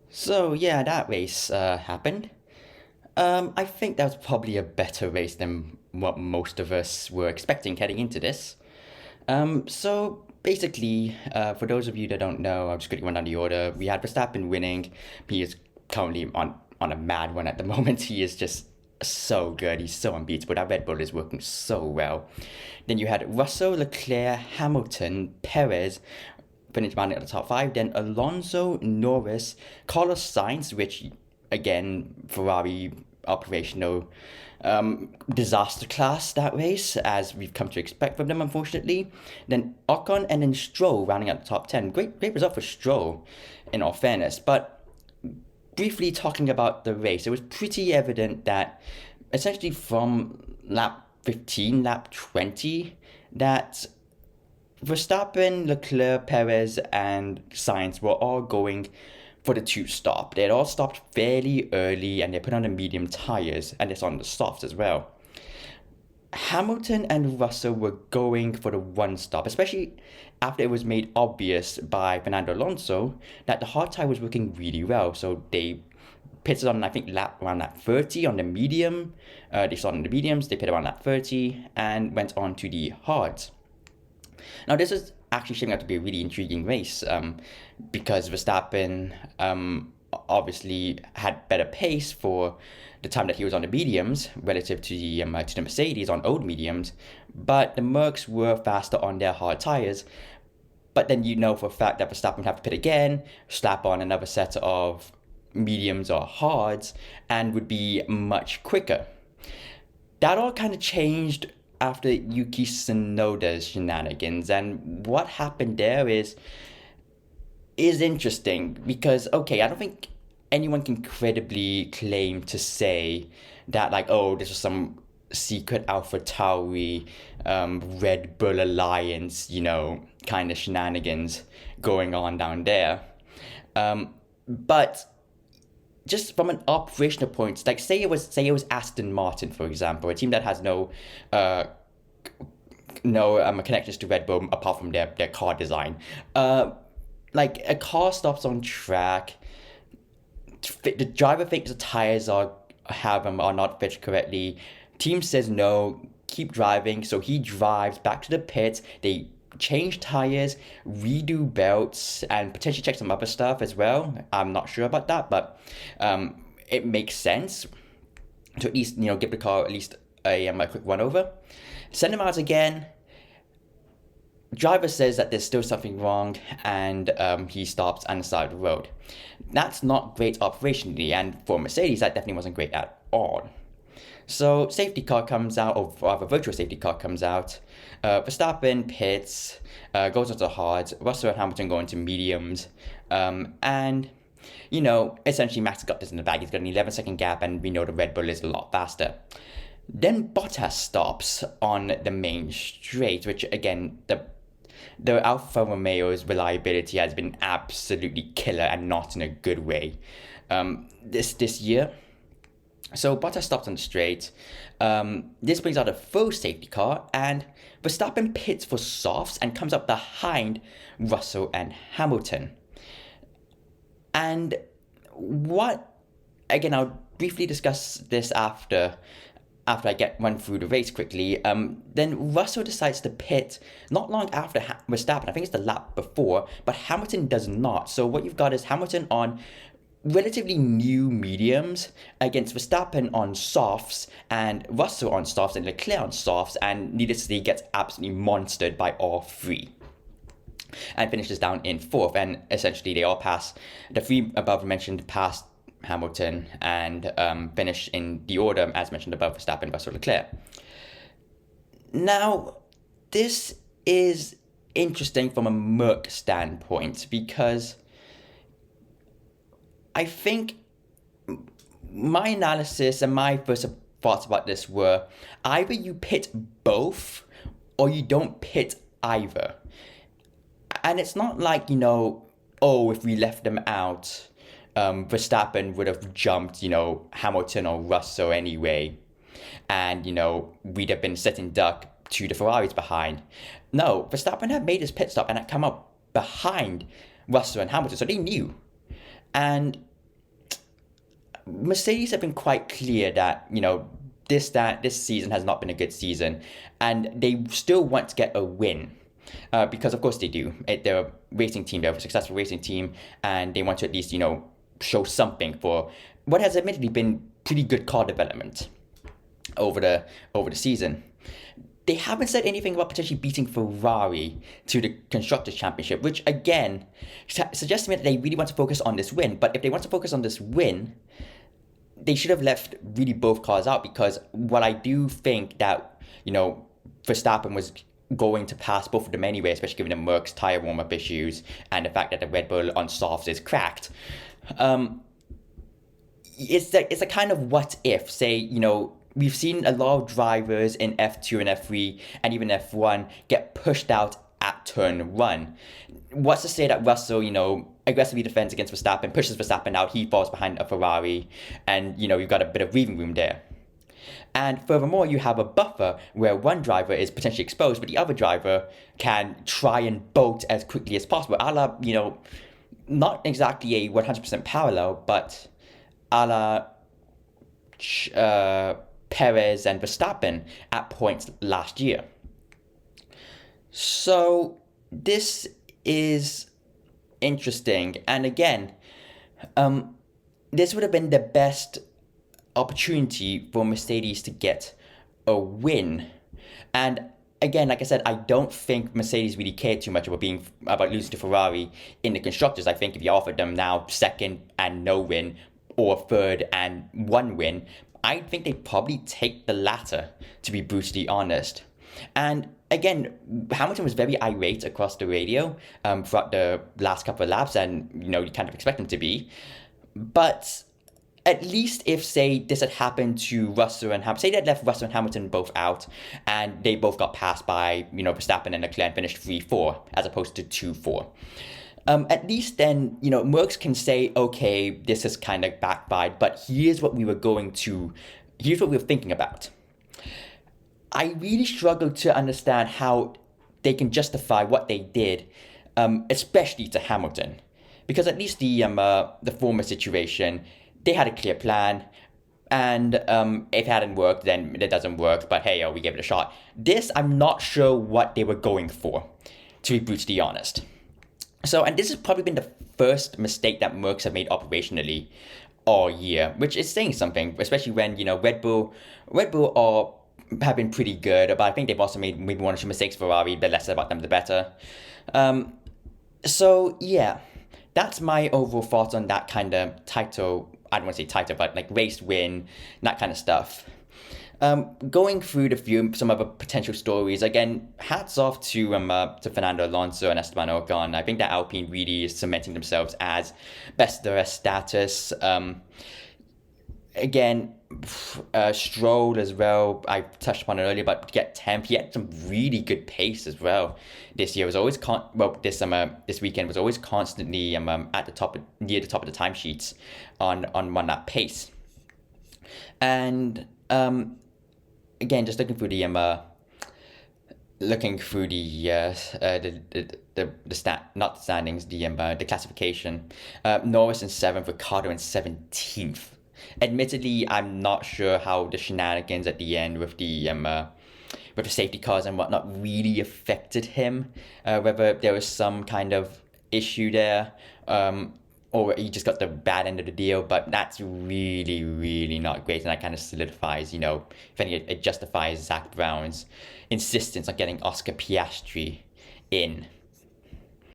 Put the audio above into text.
So yeah, that race happened. I think that was probably a better race than what most of us were expecting heading into this. So basically, for those of you that don't know, I'm just going to run down the order. We had Verstappen winning. He is currently on a mad one at the moment. He is just so good. He's so unbeatable. That Red Bull is working so well. Then you had Russell, Leclerc, Hamilton, Perez finished rounding at the top five. Then Alonso, Norris, Carlos Sainz, which again Ferrari operational disaster class that race, as we've come to expect from them, unfortunately. Then Ocon and then Stroll rounding out the top 10. Great result for Stroll, in all fairness. But briefly talking about the race, it was pretty evident that essentially from lap 15, lap 20, that Verstappen, Leclerc, Perez, and Sainz were all going for the two stop. They had all stopped fairly early and they put on the medium tyres and it's on the softs as well. Hamilton and Russell were going for the one stop, especially after it was made obvious by Fernando Alonso that the hard tyre was working really well. So they pitted on, I think, around lap 30 on the medium. They started on the mediums, they pitted around lap 30 and went on to the hards. Now, this is actually shaping out to be a really intriguing race because Verstappen obviously had better pace for the time that he was on the mediums relative to the Mercedes on old mediums, but the Mercs were faster on their hard tires. But then you know for a fact that Verstappen would have to pit again, slap on another set of mediums or hards, and would be much quicker. That all kind of changed after Yuki Tsunoda's shenanigans, and what happened there is interesting because okay, I don't think anyone can credibly claim to say that like, oh, this was some secret Alpha Tauri Red Bull alliance, kind of shenanigans going on down there. But just from an operational point, like say it was Aston Martin, for example, a team that has no connections to Red Bull apart from their car design. Like a car stops on track, the driver thinks the tires are not fitted correctly. Team says no, keep driving. So he drives back to the pits. They change tires, redo belts, and potentially check some other stuff as well. I'm not sure about that, but it makes sense to at least give the car at least a quick run over. Send them out again. Driver says that there's still something wrong and he stops on the side of the road. That's not great operationally, and for Mercedes that definitely wasn't great at all. So safety car comes out, or rather virtual safety car comes out. Verstappen pits, goes into hards. Russell and Hamilton go into mediums. And, essentially Max got this in the bag. He's got an 11-second gap and we know the Red Bull is a lot faster. Then Bottas stops on the main straight, which again, the Alfa Romeo's reliability has been absolutely killer and not in a good way this year. So Bottas stops on the straight. This brings out a full safety car, and Verstappen pits for softs and comes up behind Russell and Hamilton. And what, again, I'll briefly discuss this after I get run through the race quickly. Then Russell decides to pit not long after Verstappen. I think it's the lap before, but Hamilton does not. So what you've got is Hamilton on relatively new mediums against Verstappen on softs and Russell on softs and Leclerc on softs, and needless to say gets absolutely monstered by all three and finishes down in fourth. And essentially they all pass, the three above mentioned passed Hamilton and finish in the order as mentioned above: Verstappen, Russell, Leclerc. Now, this is interesting from a Merc standpoint because I think my analysis and my first thoughts about this were either you pit both or you don't pit either. And it's not like, oh, if we left them out, Verstappen would have jumped, Hamilton or Russell anyway. And, we'd have been sitting duck to the Ferraris behind. No, Verstappen had made his pit stop and had come up behind Russell and Hamilton, so they knew. And Mercedes have been quite clear that, this season has not been a good season, and they still want to get a win. Because of course they do. They're a racing team, they're a successful racing team, and they want to at least, show something for what has admittedly been pretty good car development over the season. They haven't said anything about potentially beating Ferrari to the Constructors' Championship, which again suggests to me that they really want to focus on this win. But if they want to focus on this win, they should have left really both cars out, because while I do think that, Verstappen was going to pass both of them anyway, especially given the Merck's tire warm-up issues and the fact that the Red Bull on softs is cracked. It's a kind of what if, say, we've seen a lot of drivers in F2 and F3 and even F1 get pushed out at turn 1. What's to say that Russell, aggressively defends against Verstappen, pushes Verstappen out, he falls behind a Ferrari, and, we've got a bit of breathing room there. And furthermore, you have a buffer where one driver is potentially exposed, but the other driver can try and bolt as quickly as possible, a la, not exactly a 100% parallel, but a la Perez and Verstappen at points last year. So this is interesting. And again, this would have been the best opportunity for Mercedes to get a win. And again, like I said, I don't think Mercedes really cared too much about losing to Ferrari in the constructors. I think if you offered them now second and no win, or third and one win, I think they'd probably take the latter, to be brutally honest. And again, Hamilton was very irate across the radio throughout the last couple of laps, and you kind of expect him to be. But at least if, say, this had happened to Russell and Hamilton, say they'd left Russell and Hamilton both out, and they both got passed by, Verstappen and Leclerc and finished 3-4, as opposed to 2-4. At least then, Merckx can say, okay, this has kind of backfired, but here's what we were thinking about. I really struggle to understand how they can justify what they did, especially to Hamilton. Because at least the former situation, they had a clear plan, and if it hadn't worked, then it doesn't work, but hey, we gave it a shot. This, I'm not sure what they were going for, to be brutally honest. So, and this has probably been the first mistake that Merckx have made operationally all year, which is saying something, especially when, Red Bull have been pretty good, but I think they've also made maybe one or two mistakes. Ferrari, the less about them, the better. So, yeah, that's my overall thoughts on that kind of title. I don't want to say title, but like race win, that kind of stuff. Going through some other potential stories, again, hats off to Fernando Alonso and Esteban Ocon. I think that Alpine really is cementing themselves as best of the rest status. Again, Stroll as well, I touched upon it earlier, but to get 10th, he had some really good pace as well. This year was always this weekend was always constantly at the top, near the top of the timesheets on one lap pace. And again, just looking through the classification. Norris in 7th, Ricciardo in 17th. Admittedly, I'm not sure how the shenanigans at the end with the safety cars and whatnot really affected him. Whether there was some kind of issue there, or he just got the bad end of the deal. But that's really, really not great, and that kind of solidifies, if anything, it justifies Zach Brown's insistence on getting Oscar Piastri in.